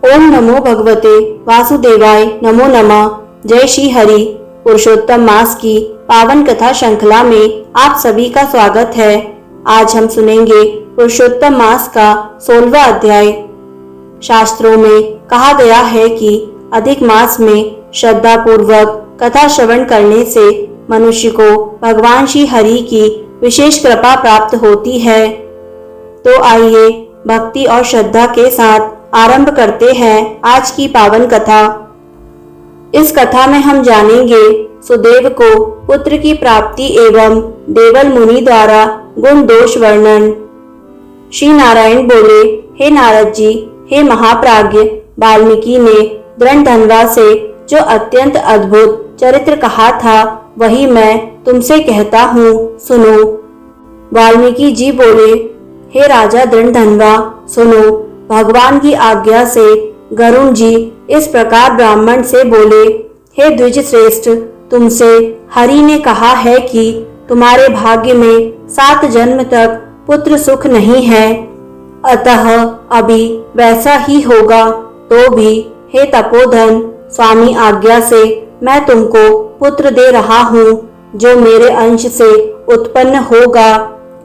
ओम नमो भगवते वासुदेवाय नमो नमः। जय श्री हरि। पुरुषोत्तम मास की पावन कथा श्रृंखला में आप सभी का स्वागत है। आज हम सुनेंगे पुरुषोत्तम मास का 16वां अध्याय। शास्त्रों में कहा गया है कि अधिक मास में श्रद्धा पूर्वक कथा श्रवण करने से मनुष्य को भगवान श्री हरि की विशेष कृपा प्राप्त होती है। तो आइए भक्ति और श्रद्धा के साथ आरंभ करते हैं आज की पावन कथा। इस कथा में हम जानेंगे सुदेव को पुत्र की प्राप्ति एवं देवल मुनि द्वारा गुण दोष वर्णन। श्री नारायण बोले, हे नारद जी, हे महाप्राज्ञ, वाल्मीकि ने दृढ़धनवा से जो अत्यंत अद्भुत चरित्र कहा था वही मैं तुमसे कहता हूँ, सुनो। वाल्मीकि जी बोले, हे राजा दृढ़धनवा, सुनो। भगवान की आज्ञा से गरुण जी इस प्रकार ब्राह्मण से बोले, हे द्विज श्रेष्ठ, तुमसे हरि ने कहा है कि तुम्हारे भाग्य में 7 जन्म तक पुत्र सुख नहीं है, अतः अभी वैसा ही होगा। तो भी हे तपोधन, स्वामी आज्ञा से मैं तुमको पुत्र दे रहा हूँ जो मेरे अंश से उत्पन्न होगा,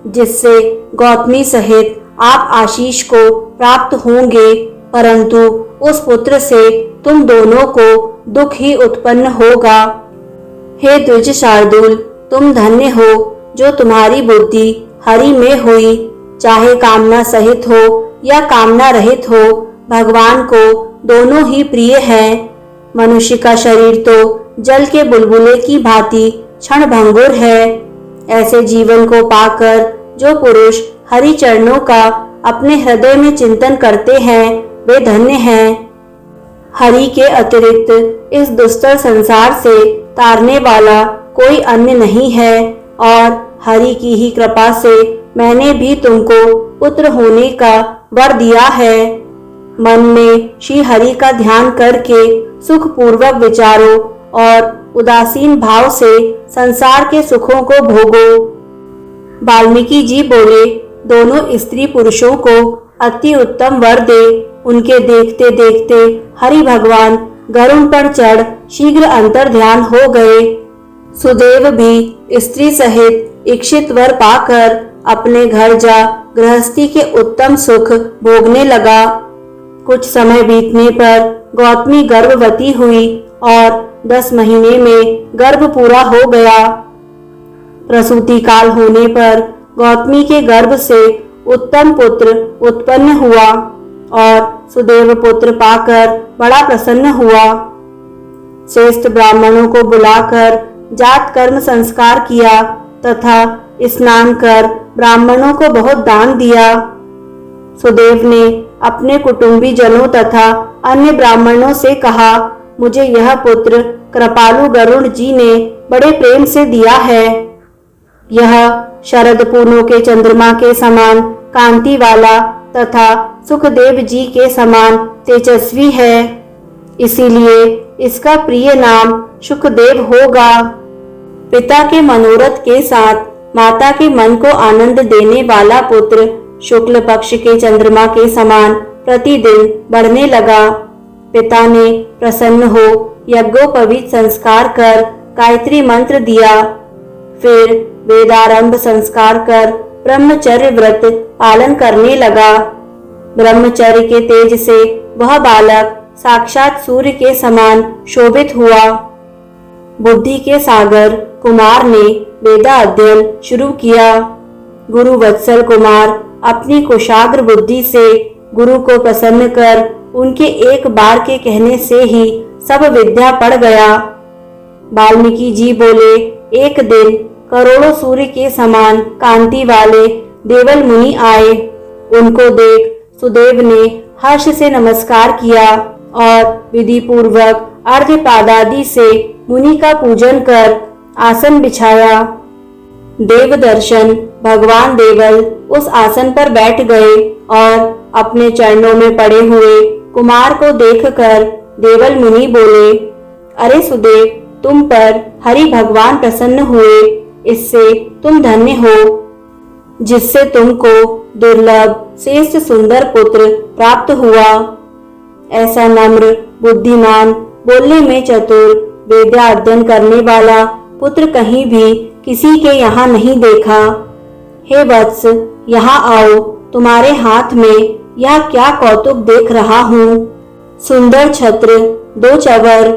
जिससे गौतमी सहित आप आशीष को प्राप्त होंगे, परंतु उस पुत्र से तुम दोनों को दुख ही उत्पन्न होगा। हे द्विज शार्दूल, तुम धन्य हो जो तुम्हारी बुद्धि हरि में हुई। चाहे कामना सहित हो या कामना रहित हो, भगवान को दोनों ही प्रिय हैं। मनुष्य का शरीर तो जल के बुलबुले की भांति क्षण भंगुर है। ऐसे जीवन को पाकर जो पुरुष हरि चरणों का अपने हृदय में चिंतन करते हैं वे धन्य हैं। हरि के अतिरिक्त इस दुस्तर संसार से तारने वाला कोई अन्य नहीं है, और हरि की ही कृपा से मैंने भी तुमको पुत्र होने का वर दिया है। मन में श्री हरि का ध्यान करके सुख पूर्वक विचारो और उदासीन भाव से संसार के सुखों को भोगो। वाल्मीकि जी बोले, दोनों स्त्री पुरुषों को अति उत्तम वर दे। उनके देखते देखते हरि भगवान गरुड़ पर चढ़ शीघ्र अंतर ध्यान हो गए। सुदेव भी स्त्री सहित इच्छित वर पाकर अपने घर जा गृहस्थी के उत्तम सुख भोगने लगा। कुछ समय बीतने पर गौतमी गर्भवती हुई और 10 महीने में गर्भ पूरा हो गया। प्रसूति काल होने पर गौतमी के गर्भ से उत्तम पुत्र उत्पन्न हुआ और सुदेव पुत्र पाकर बड़ा प्रसन्न हुआ। श्रेष्ठ ब्राह्मणों को बुलाकर जात कर्म संस्कार किया तथा स्नान कर ब्राह्मणों को बहुत दान दिया। सुदेव ने अपने कुटुंबी जनों तथा अन्य ब्राह्मणों से कहा, मुझे यह पुत्र कृपालु गरुड़ जी ने बड़े प्रेम से दिया है। यह शरद पूर्णों के चंद्रमा के समान कांति वाला तथा सुखदेव जी के समान तेजस्वी है, इसीलिए इसका प्रिय नाम सुखदेव होगा। पिता के मनोरथ के साथ माता के मन को आनंद देने वाला पुत्र शुक्ल पक्ष के चंद्रमा के समान प्रतिदिन बढ़ने लगा। पिता ने प्रसन्न हो यज्ञोपवीत संस्कार कर गायत्री मंत्र दिया। फिर वेदारंभ संस्कार कर ब्रह्मचर्य व्रत पालन करने लगा। ब्रह्मचर्य के तेज से वह बालक साक्षात सूर्य के समान शोभित हुआ। बुद्धि के सागर कुमार ने वेदा अध्ययन शुरू किया। गुरु वत्सल कुमार अपनी कुशाग्र बुद्धि से गुरु को प्रसन्न कर उनके एक बार के कहने से ही सब विद्या पढ़ गया। वाल्मीकि जी बोले, एक दिन करोड़ों सूर्य के समान कांति वाले देवल मुनि आए। उनको देख सुदेव ने हर्ष से नमस्कार किया और विधि पूर्वक अर्घ्यपादादि से मुनि का पूजन कर आसन बिछाया। देव दर्शन भगवान देवल उस आसन पर बैठ गए और अपने चरणों में पड़े हुए कुमार को देखकर देवल मुनि बोले, अरे सुदेव, तुम पर हरि भगवान प्रसन्न हुए, इससे तुम धन्य हो, जिससे तुमको दुर्लभ श्रेष्ठ सुंदर पुत्र प्राप्त हुआ। ऐसा नम्र, बुद्धिमान, बोलने में चतुर, विद्या अध्ययन करने वाला पुत्र कहीं भी किसी के यहाँ नहीं देखा। हे वत्स, यहाँ आओ, तुम्हारे हाथ में यह क्या कौतुक देख रहा हूँ। सुंदर छत्र, 2 चवर,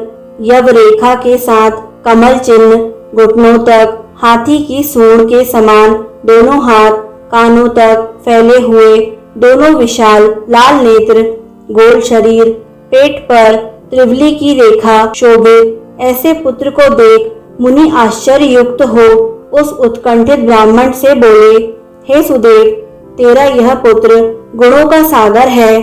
यव रेखा के साथ कमल चिन्ह, घुटनों तक हाथी की सूंड के समान दोनों हाथ, कानों तक फैले हुए दोनों विशाल लाल नेत्र, गोल शरीर, पेट पर त्रिवली की रेखा शोभित ऐसे पुत्र को देख मुनि आश्चर्य युक्त हो उस उत्कंठित ब्राह्मण से बोले, हे सुदेव, तेरा यह पुत्र गुणों का सागर है।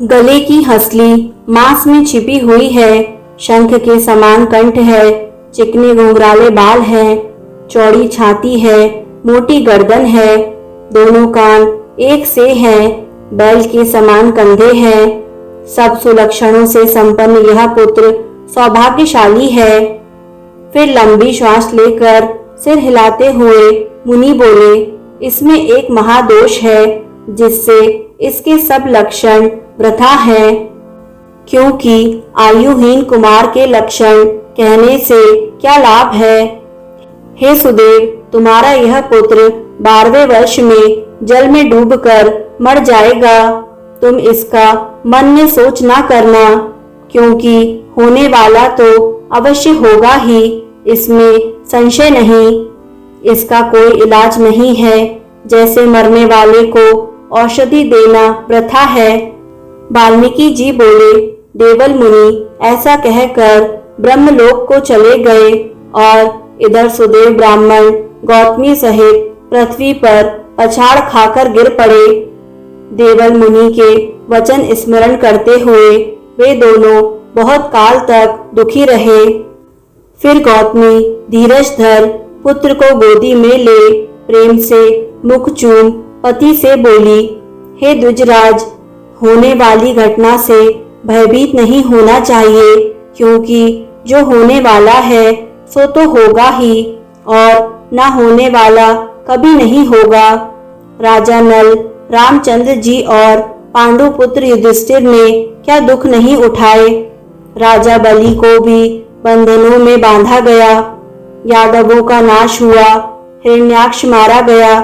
गले की हंसली मांस में छिपी हुई है, शंख के समान कंठ है, चिकने घुंघराले बाल हैं, चौड़ी छाती है, मोटी गर्दन है, दोनों कान एक से हैं, बैल के समान कंधे हैं। सब सुलक्षणों से संपन्न यह पुत्र सौभाग्यशाली है। फिर लंबी श्वास लेकर सिर हिलाते हुए मुनि बोले, इसमें एक महादोष है जिससे इसके सब लक्षण वृथा हैं, क्योंकि आयुहीन कुमार के लक्षण कहने से क्या लाभ है। हे सुदेव, तुम्हारा यह पुत्र 12वें वर्ष में जल में डूबकर मर जाएगा। तुम इसका मन में सोच ना करना, क्योंकि होने वाला तो अवश्य होगा ही, इसमें संशय नहीं। इसका कोई इलाज नहीं है, जैसे मरने वाले को औषधि देना प्रथा है। वाल्मीकि जी बोले, देवल मुनि ऐसा कहकर ब्रह्मलोक को चले गए और इधर सुदेव ब्राह्मण गौतमी सहित पृथ्वी पर पछाड़ खाकर गिर पड़े। देवल मुनि के वचन स्मरण करते हुए वे दोनों बहुत काल तक दुखी रहे। फिर गौतमी धीरज धर पुत्र को गोदी में ले प्रेम से मुख चूम पति से बोली, हे द्विजराज, होने वाली घटना से भयभीत नहीं होना चाहिए, क्योंकि जो होने वाला है सो तो होगा ही और न होने वाला कभी नहीं होगा। राजा नल, रामचंद्र जी और पांडु पुत्र युधिष्ठिर ने क्या दुख नहीं उठाए। राजा बलि को भी बंधनों में बांधा गया, यादवों का नाश हुआ, हिरण्याक्ष मारा गया,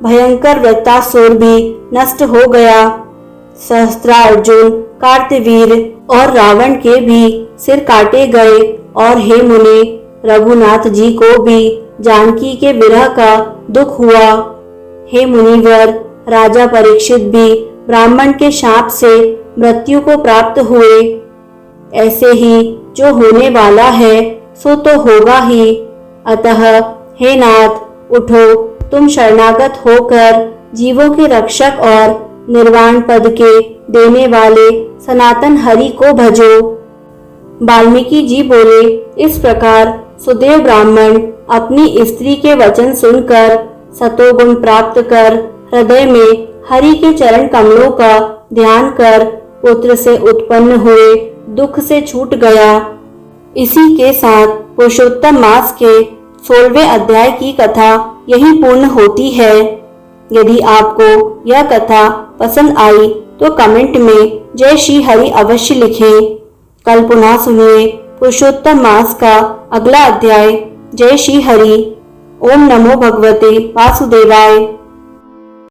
भयंकर वृत्तासुर भी नष्ट हो गया, सहस्त्रार्जुन, कार्तवीर और रावण के भी सिर काटे गए और हे मुने, रघुनाथ जी को भी जानकी के विरह का दुख हुआ। हे मुनिवर, राजा परीक्षित भी ब्राह्मण के शाप से मृत्यु को प्राप्त हुए। ऐसे ही जो होने वाला है सो तो होगा ही। अतः हे नाथ, उठो, तुम शरणागत होकर जीवों के रक्षक और निर्वाण पद के देने वाले सनातन हरि को भजो। वाल्मीकि जी बोले, इस प्रकार सुदेव ब्राह्मण अपनी स्त्री के वचन सुनकर सतोगुण प्राप्त कर हृदय में हरि के चरण कमलों का ध्यान कर पुत्र से उत्पन्न हुए दुख से छूट गया। इसी के साथ पुरुषोत्तम मास के 16वें अध्याय की कथा यही पूर्ण होती है। यदि आपको यह कथा पसंद आई तो कमेंट में जय श्री हरि अवश्य लिखें। कल पुनः सुनिए पुरुषोत्तम मास का अगला अध्याय। जय श्री हरि। ओम नमो भगवते वासुदेवाय।